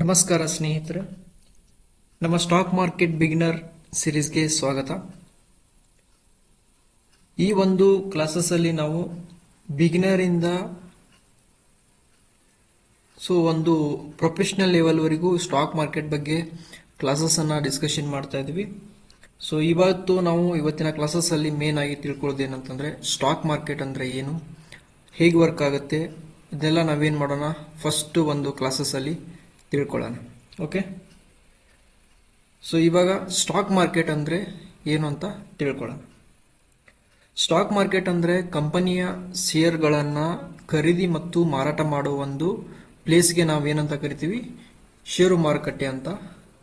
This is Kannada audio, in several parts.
ನಮಸ್ಕಾರ ಸ್ನೇಹಿತರೆ, ನಮ್ಮ ಸ್ಟಾಕ್ ಮಾರ್ಕೆಟ್ ಬಿಗಿನರ್ ಸಿರೀಸ್ಗೆ ಸ್ವಾಗತ. ಈ ಒಂದು ಕ್ಲಾಸಸ್ ಅಲ್ಲಿ ನಾವು ಬಿಗಿನರ್ ಇಂದ ಒಂದು ಪ್ರೊಫೆಷನಲ್ ಲೆವೆಲ್ ವರೆಗೂ ಸ್ಟಾಕ್ ಮಾರ್ಕೆಟ್ ಬಗ್ಗೆ ಕ್ಲಾಸಸ್ ಅನ್ನ ಡಿಸ್ಕಷನ್ ಮಾಡ್ತಾ ಇದ್ವಿ. ಇವತ್ತಿನ ಕ್ಲಾಸಸ್ ಅಲ್ಲಿ ಮೇನ್ ಆಗಿ ತಿಳ್ಕೊಳ್ಳೋದು ಏನಂತಂದ್ರೆ ಸ್ಟಾಕ್ ಮಾರ್ಕೆಟ್ ಅಂದ್ರೆ ಏನು, ಹೇಗೆ ವರ್ಕ್ ಆಗುತ್ತೆ, ಇದೆಲ್ಲ ನಾವೇನ್ ಮಾಡೋಣ ಫಸ್ಟ್ ಒಂದು ಕ್ಲಾಸಸ್ ಅಲ್ಲಿ ತಿಳ್ಕೊಳ್ಳೋಣ. ಓಕೆ, ಇವಾಗ ಸ್ಟಾಕ್ ಮಾರ್ಕೆಟ್ ಅಂದ್ರೆ ಏನು ಅಂತ ತಿಳ್ಕೊಳ್ಳೋಣ. ಸ್ಟಾಕ್ ಮಾರ್ಕೆಟ್ ಅಂದ್ರೆ ಕಂಪನಿಯ ಶೇರ್ಗಳನ್ನ ಖರೀದಿ ಮತ್ತು ಮಾರಾಟ ಮಾಡುವ ಒಂದು ಪ್ಲೇಸ್ಗೆ ನಾವೇನಂತ ಕರಿತೀವಿ, ಷೇರು ಮಾರುಕಟ್ಟೆ ಅಂತ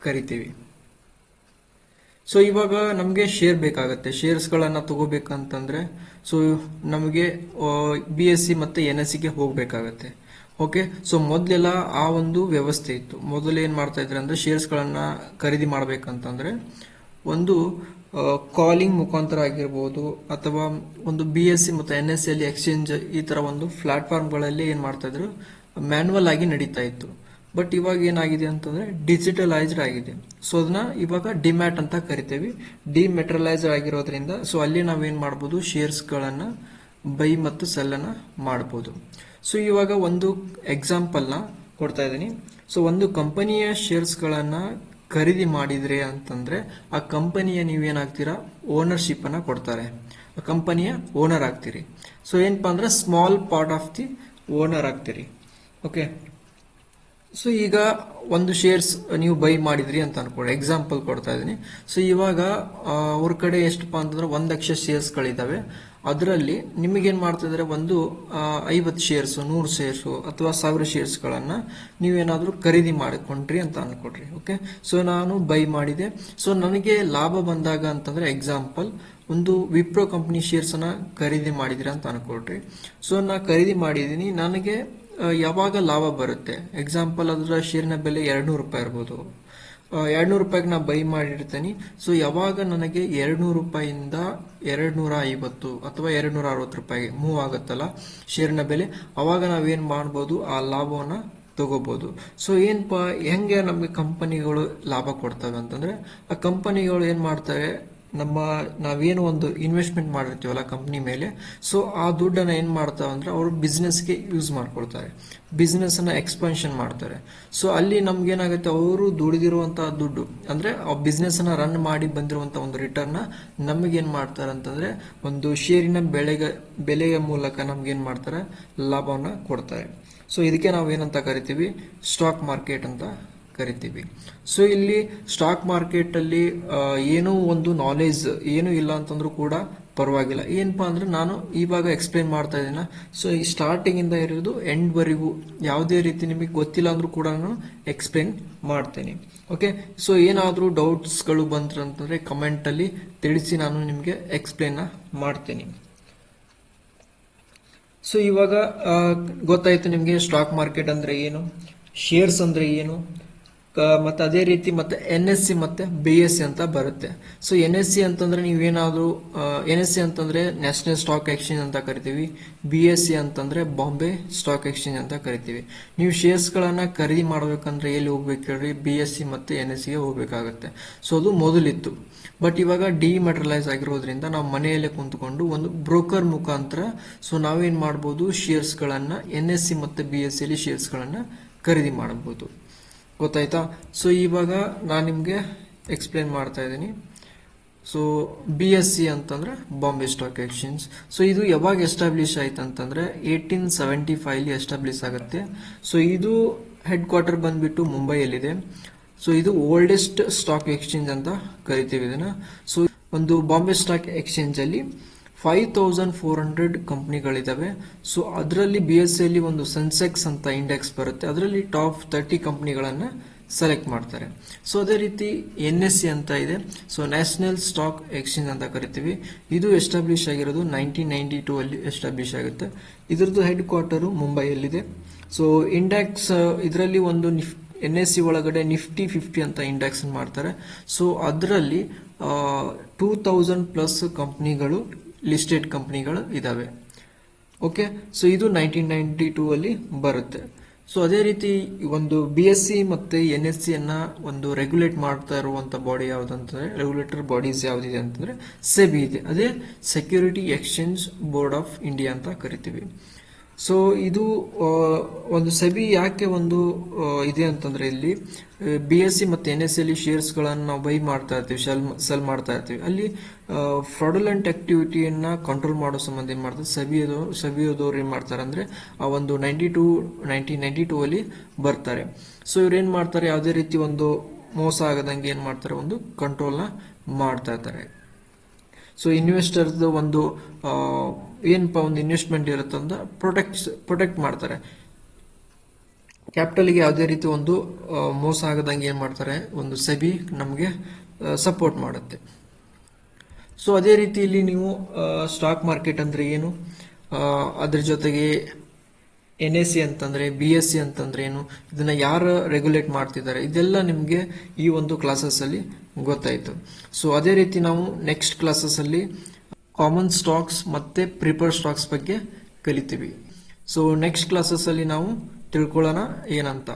ಕರಿತೀವಿ. ಇವಾಗ ನಮಗೆ ಶೇರ್ ಬೇಕಾಗತ್ತೆ, ಶೇರ್ಸ್ಗಳನ್ನ ತಗೋಬೇಕಂತಂದ್ರೆ ನಮಗೆ BSE ಮತ್ತೆ NSE ಗೆ ಹೋಗ್ಬೇಕಾಗತ್ತೆ. ಓಕೆ, ಮೊದಲೆಲ್ಲ ಆ ಒಂದು ವ್ಯವಸ್ಥೆ ಇತ್ತು. ಮೊದಲು ಏನ್ ಮಾಡ್ತಾ ಇದ್ರೆ ಅಂದ್ರೆ ಶೇರ್ಸ್ ಗಳನ್ನ ಖರೀದಿ ಮಾಡ್ಬೇಕಂತಂದ್ರೆ ಒಂದು ಕಾಲಿಂಗ್ ಮುಖಾಂತರ ಆಗಿರ್ಬೋದು, ಅಥವಾ ಒಂದು BSE ಮತ್ತು NSE ಅಲ್ಲಿ ಎಕ್ಸ್ಚೇಂಜ್ ಈ ತರ ಒಂದು ಪ್ಲಾಟ್ಫಾರ್ಮ್ ಗಳಲ್ಲಿ ಏನ್ ಮಾಡ್ತಾ ಇದ್ರು, ಮ್ಯಾನ್ಯುವಲ್ ಆಗಿ ನಡೀತಾ ಇತ್ತು. ಬಟ್ ಇವಾಗ ಏನಾಗಿದೆ ಅಂತಂದ್ರೆ ಡಿಜಿಟಲೈಸ್ಡ್ ಆಗಿದೆ. ಅದನ್ನ ಇವಾಗ ಡಿಮ್ಯಾಟ್ ಅಂತ ಕರಿತೇವೆ. ಡಿಮೆಟರಲೈಸ್ಡ್ ಆಗಿರೋದ್ರಿಂದ ಅಲ್ಲಿ ನಾವೇನ್ ಮಾಡ್ಬೋದು, ಶೇರ್ಸ್ ಗಳನ್ನ ಬೈ ಮತ್ತು ಸೆಲ್ ಅನ್ನ ಮಾಡಬಹುದು. ಇವಾಗ ಒಂದು ಎಕ್ಸಾಂಪಲ್ ನ ಕೊಡ್ತಾ ಇದ್ದೀನಿ. ಒಂದು ಕಂಪನಿಯ ಶೇರ್ಸ್ ಗಳನ್ನ ಖರೀದಿ ಮಾಡಿದ್ರೆ ಅಂತಂದ್ರೆ ಆ ಕಂಪನಿಯ ನೀವೇನಾಗ್ತೀರಾ, ಓನರ್ಶಿಪ್ ಅನ್ನ ಕೊಡ್ತಾರೆ, ಆ ಕಂಪನಿಯ ಓನರ್ ಆಗ್ತೀರಿ. ಏನಪ್ಪಾ ಅಂದ್ರೆ small part of the owner ಆಗ್ತೀರಿ. ಓಕೆ, ಈಗ ಒಂದು ಶೇರ್ಸ್ ನೀವು ಬೈ ಮಾಡಿದ್ರಿ ಅಂತ ಅನ್ಕೊಳ್ಳಿ, ಎಕ್ಸಾಂಪಲ್ ಕೊಡ್ತಾ ಇದೀನಿ. ಇವಾಗ ಅವ್ರ ಕಡೆ ಎಷ್ಟಪ್ಪ ಅಂತಂದ್ರೆ 1 ಲಕ್ಷ ಶೇರ್ಸ್ ಗಳಿದಾವೆ. ಅದರಲ್ಲಿ ನಿಮಗೇನ್ ಮಾಡ್ತಾ ಇದಾರೆ, ಒಂದು 50 ಶೇರ್ಸ್, 100 ಶೇರ್ಸ್ ಅಥವಾ 1000 ಶೇರ್ಸ್ ಗಳನ್ನ ನೀವೇನಾದ್ರೂ ಖರೀದಿ ಮಾಡಿಕೊಂಡ್ರಿ ಅಂತ ಅನ್ಕೊಡ್ರಿ. ಓಕೆ, ನಾನು ಬೈ ಮಾಡಿದೆ. ನನಗೆ ಲಾಭ ಬಂದಾಗ ಅಂತಂದ್ರೆ ಎಕ್ಸಾಂಪಲ್ ಒಂದು ವಿಪ್ರೋ ಕಂಪನಿ ಶೇರ್ಸ್ ಅನ್ನ ಖರೀದಿ ಮಾಡಿದ್ರಿ ಅಂತ ಅನ್ಕೊಳ್ರಿ. ನಾ ಖರೀದಿ ಮಾಡಿದೀನಿ, ನನಗೆ ಯಾವಾಗ ಲಾಭ ಬರುತ್ತೆ, ಎಕ್ಸಾಂಪಲ್ ಅದರ ಶೇರಿನ ಬೆಲೆ 200 ರೂಪಾಯಿ ಇರ್ಬೋದು. 200 ರೂಪಾಯಿಗೆ ನಾ ಬೈ ಮಾಡಿರ್ತೀನಿ. ಯಾವಾಗ ನನಗೆ 200 ರೂಪಾಯಿಂದ 250 ಅಥವಾ 260 ರೂಪಾಯಿಗೆ ಮೂವ್ ಆಗುತ್ತಲ್ಲ ಶೇರಿನ ಬೆಲೆ, ಅವಾಗ ನಾವೇನ್ ಮಾಡ್ಬೋದು, ಆ ಲಾಭವನ್ನ ತಗೋಬಹುದು. ಏನಪ್ಪಾ, ಹೆಂಗೆ ನಮ್ಗೆ ಕಂಪನಿಗಳು ಲಾಭ ಕೊಡ್ತವೆ ಅಂತಂದ್ರೆ, ಆ ಕಂಪನಿಗಳು ಏನ್ ಮಾಡ್ತಾರೆ, ನಾವೇನು ಒಂದು ಇನ್ವೆಸ್ಟ್ಮೆಂಟ್ ಮಾಡಿರ್ತೀವಲ್ಲ ಕಂಪ್ನಿ ಮೇಲೆ, ಆ ದುಡ್ಡನ್ನ ಏನ್ ಮಾಡ್ತಾವ ಅಂದ್ರೆ ಅವರು ಬಿಸ್ನೆಸ್ಗೆ ಯೂಸ್ ಮಾಡ್ಕೊಳ್ತಾರೆ, ಬಿಸ್ನೆಸ್ ಅನ್ನ ಎಕ್ಸ್ಪಾನ್ಷನ್ ಮಾಡ್ತಾರೆ. ಅಲ್ಲಿ ನಮ್ಗೇನಾಗುತ್ತೆ, ಅವರು ದುಡಿದಿರುವಂತಹ ದುಡ್ಡು ಅಂದ್ರೆ ಆ ಬಿಸ್ನೆಸ್ ಅನ್ನ ರನ್ ಮಾಡಿ ಬಂದಿರುವಂತಹ ಒಂದು ರಿಟರ್ನ್ ನಮಗೇನ್ ಮಾಡ್ತಾರೆ ಅಂತಂದ್ರೆ ಒಂದು ಶೇರಿನ ಬೆಲೆಯ ಮೂಲಕ ನಮ್ಗೇನ್ ಮಾಡ್ತಾರೆ, ಲಾಭವನ್ನ ಕೊಡ್ತಾರೆ. ಇದಕ್ಕೆ ನಾವು ಏನಂತ ಕರಿತೀವಿ, ಸ್ಟಾಕ್ ಮಾರ್ಕೆಟ್ ಅಂತ ಕರಿತೀವಿ. ಇಲ್ಲಿ ಸ್ಟಾಕ್ ಮಾರ್ಕೆಟ್ ಅಲ್ಲಿ ಏನೋ ಒಂದು ನಾಲೆಜ್ ಏನು ಇಲ್ಲ ಅಂತಂದ್ರೂ ಕೂಡ ಪರವಾಗಿಲ್ಲ. ಏನಪ್ಪಾ ಅಂದ್ರೆ ನಾನು ಇವಾಗ ಎಕ್ಸ್ಪ್ಲೇನ್ ಮಾಡ್ತಾ ಇದ್ದೀನ, ಈ ಸ್ಟಾರ್ಟಿಂಗ್ ಇಂದ ಇರೋದು ಎಂಡ್ ವರೆಗೂ ಯಾವುದೇ ರೀತಿ ನಿಮಗೆ ಗೊತ್ತಿಲ್ಲ ಅಂದ್ರೂ ಕೂಡ ನಾನು ಎಕ್ಸ್ಪ್ಲೇನ್ ಮಾಡ್ತೇನೆ. ಓಕೆ, ಏನಾದ್ರೂ ಡೌಟ್ಸ್ ಗಳು ಬಂತಂದ್ರೆ ಕಮೆಂಟ್ ಅಲ್ಲಿ ತಿಳಿಸಿ, ನಾನು ನಿಮ್ಗೆ ಎಕ್ಸ್ಪ್ಲೇನ್ ಮಾಡ್ತೇನೆ. ಇವಾಗ ಗೊತ್ತಾಯ್ತು ನಿಮ್ಗೆ ಸ್ಟಾಕ್ ಮಾರ್ಕೆಟ್ ಅಂದ್ರೆ ಏನು, ಶೇರ್ಸ್ ಅಂದ್ರೆ ಏನು, ಮತ್ತೆ ಅದೇ ರೀತಿ ಮತ್ತೆ NSE ಮತ್ತೆ BSE ಅಂತ ಬರುತ್ತೆ. NSE ಅಂತಂದ್ರೆ ನೀವೇನಾದ್ರೂ NSE ಅಂತಂದ್ರೆ ನ್ಯಾಷನಲ್ ಸ್ಟಾಕ್ ಎಕ್ಸ್ಚೇಂಜ್ ಅಂತ ಕರಿತೀವಿ. BSE ಅಂತಂದ್ರೆ ಬಾಂಬೆ ಸ್ಟಾಕ್ ಎಕ್ಸ್ಚೇಂಜ್ ಅಂತ ಕರಿತೀವಿ. ನೀವು ಶೇರ್ಸ್ ಗಳನ್ನ ಖರೀದಿ ಮಾಡ್ಬೇಕಂದ್ರೆ ಎಲ್ಲಿ ಹೋಗ್ಬೇಕು ಹೇಳ್ರಿ, BSE ಮತ್ತೆ NSE ಗೆ ಹೋಗ್ಬೇಕಾಗತ್ತೆ. ಅದು ಮೊದಲಿತ್ತು. ಬಟ್ ಇವಾಗ ಡಿಮೆಟರಲೈಸ್ ಆಗಿರೋದ್ರಿಂದ ನಾವು ಮನೆಯಲ್ಲೇ ಕುಂತ್ಕೊಂಡು ಒಂದು ಬ್ರೋಕರ್ ಮುಖಾಂತರ ನಾವೇನ್ ಮಾಡ್ಬೋದು, ಶೇರ್ಸ್ ಗಳನ್ನ NSE ಮತ್ತೆ BSE ಅಲ್ಲಿ ಶೇರ್ಸ್ ಗಳನ್ನ ಖರೀದಿ ಮಾಡಬಹುದು. ಗೊತ್ತಾಯ್ತಾ? ಇವಾಗ ನಾನು ನಿಮ್ಗೆ ಎಕ್ಸ್ಪ್ಲೇನ್ ಮಾಡ್ತಾ ಇದ್ದೀನಿ. BSE ಅಂತಂದ್ರೆ ಬಾಂಬೆ ಸ್ಟಾಕ್ ಎಕ್ಸ್ಚೇಂಜ್. ಇದು ಯಾವಾಗ ಎಸ್ಟಾಬ್ಲಿಷ್ ಆಯ್ತು ಅಂತಂದ್ರೆ 1875 ಎಸ್ಟಾಬ್ಲಿಷ್ ಆಗುತ್ತೆ. ಇದು ಹೆಡ್ ಕ್ವಾರ್ಟರ್ ಬಂದ್ಬಿಟ್ಟು ಮುಂಬೈಯಲ್ಲಿದೆ. ಇದು ಓಲ್ಡೆಸ್ಟ್ ಸ್ಟಾಕ್ ಎಕ್ಸ್ಚೇಂಜ್ ಅಂತ ಕರಿತೀವಿ ಇದನ್ನ. ಒಂದು ಬಾಂಬೆ ಸ್ಟಾಕ್ ಎಕ್ಸ್ಚೇಂಜ್ ಅಲ್ಲಿ 5400 ಕಂಪನಿಗಳಿದಾವೆ. ಅದರಲ್ಲಿ BSE ಅಲ್ಲಿ ಒಂದು ಸೆನ್ಸೆಕ್ಸ್ ಅಂತ ಇಂಡೆಕ್ಸ್ ಬರುತ್ತೆ, ಅದರಲ್ಲಿ ಟಾಪ್ 30 ಕಂಪನಿಗಳನ್ನ ಸೆಲೆಕ್ಟ್ ಮಾಡ್ತಾರೆ. ಅದೇ ರೀತಿ NSE ಅಂತ ಇದೆ, ನ್ಯಾಷನಲ್ ಸ್ಟಾಕ್ ಎಕ್ಸ್ಚೇಂಜ್ ಅಂತ ಕರಿತೀವಿ. ಇದು ಎಸ್ಟಾಬ್ಲಿಷ್ ಆಗಿರೋದು 1992 ಅಲ್ಲಿ ಎಸ್ಟಾಬ್ಲಿಷ್ ಆಗುತ್ತೆ. ಇದರದ್ದು ಹೆಡ್ ಕ್ವಾರ್ಟರ್ ಮುಂಬೈಯಲ್ಲಿದೆ. ಇಂಡೆಕ್ಸ್ ಇದರಲ್ಲಿ ಒಂದು NSE ಒಳಗಡೆ ನಿಫ್ಟಿ 50 ಅಂತ ಇಂಡೆಕ್ಸ್ ಮಾಡ್ತಾರೆ. ಅದರಲ್ಲಿ 2000+ ಕಂಪನಿಗಳು ಲಿಸ್ಟೆಡ್ ಕಂಪನಿಗಳು ಇದಾವೆ. ಓಕೆ, ಇದು 1992 ಅಲ್ಲಿ ಬರುತ್ತೆ. ಸೊ ಅದೇ ರೀತಿ ಒಂದು ಬಿ ಎಸ್ ಸಿ ಮತ್ತೆ ಎನ್ ಎಸ್ ಸಿ ಅನ್ನ ಒಂದು ರೆಗ್ಯುಲೇಟ್ ಮಾಡ್ತಾ ಇರುವಂತ ಬಾಡಿ ಯಾವ್ದಂತಂದ್ರೆ ರೆಗ್ಯುಲೇಟರ್ ಬಾಡೀಸ್ ಯಾವ್ದಿದೆ ಅಂತಂದ್ರೆ ಸೆಬಿ ಇದೆ, ಅದೇ security exchange board of India ಅಂತ ಕರಿತೀವಿ. ಸೊ ಇದು ಒಂದು ಸೆಬಿ ಯಾಕೆ ಒಂದು ಇದೆ ಅಂತಂದ್ರೆ ಇಲ್ಲಿ ಬಿ ಎಸ್ ಸಿ ಮತ್ತೆ ಎನ್ ಎಸ್ ಸಿ ಅಲ್ಲಿ ಶೇರ್ಸ್ ಗಳನ್ನ ನಾವು ಬೈ ಮಾಡ್ತಾ ಇರ್ತೀವಿ, ಸೆಲ್ ಮಾಡ್ತಾ ಇರ್ತೀವಿ. ಅಲ್ಲಿ ಫ್ರಾಡುಲೆಂಟ್ ಆಕ್ಟಿವಿಟಿಯನ್ನ ಕಂಟ್ರೋಲ್ ಮಾಡೋ ಸಂಬಂಧ ಏನ್ ಮಾಡ್ತಾರೆ ಸೆಬಿಯದವ್ರು ಏನ್ ಮಾಡ್ತಾರೆ ಅಂದ್ರೆ ಆ ಒಂದು 1992 ಅಲ್ಲಿ ಬರ್ತಾರೆ. ಸೊ ಇವ್ರು ಏನ್ ಮಾಡ್ತಾರೆ, ಯಾವುದೇ ರೀತಿ ಒಂದು ಮೋಸ ಆಗದಂಗೆ ಏನ್ ಮಾಡ್ತಾರೆ, ಒಂದು ಕಂಟ್ರೋಲ್ ನ ಮಾಡ್ತಾ ಇರ್ತಾರೆ. ಸೊ ಇನ್ವೆಸ್ಟರ್ಸ್ ಒಂದು ಏನಪ್ಪ ಒಂದು ಇನ್ವೆಸ್ಟ್ಮೆಂಟ್ ಇರುತ್ತಂದ ಪ್ರೊಟೆಕ್ಟ್ ಮಾಡ್ತಾರೆ. ಕ್ಯಾಪಿಟಲ್ಗೆ ಯಾವುದೇ ರೀತಿ ಒಂದು ಮೋಸ ಆಗದಂಗೆ ಏನ್ ಮಾಡ್ತಾರೆ, ಒಂದು ಸೆಬಿ ನಮಗೆ ಸಪೋರ್ಟ್ ಮಾಡುತ್ತೆ. ಸೊ ಅದೇ ರೀತಿಯಲ್ಲಿ ನೀವು ಸ್ಟಾಕ್ ಮಾರ್ಕೆಟ್ ಅಂದ್ರೆ ಏನು, ಅದ್ರ ಜೊತೆಗೆ ಎನ್ ಎಸ್ ಸಿ ಅಂತಂದ್ರೆ, ಬಿ ಎಸ್ ಸಿ ಅಂತಂದ್ರೆ ಏನು, ಇದನ್ನ ಯಾರು ರೆಗ್ಯುಲೇಟ್ ಮಾಡ್ತಿದ್ದಾರೆ, ಇದೆಲ್ಲ ನಿಮಗೆ ಈ ಒಂದು ಕ್ಲಾಸಸ್ ಅಲ್ಲಿ ಗೊತ್ತಾಯ್ತು. ಸೊ ಅದೇ ರೀತಿ ನಾವು ನೆಕ್ಸ್ಟ್ ಕ್ಲಾಸಸ್ ಅಲ್ಲಿ ಕಾಮನ್ ಸ್ಟಾಕ್ಸ್ ಮತ್ತೆ ಪ್ರಿಫರ್ಡ್ ಸ್ಟಾಕ್ಸ್ ಬಗ್ಗೆ ಕಲಿತೀವಿ. ಸೊ ನೆಕ್ಸ್ಟ್ ಕ್ಲಾಸಸ್ ಅಲ್ಲಿ ನಾವು ತಿಳ್ಕೊಳ್ಳೋಣ ಏನಂತ.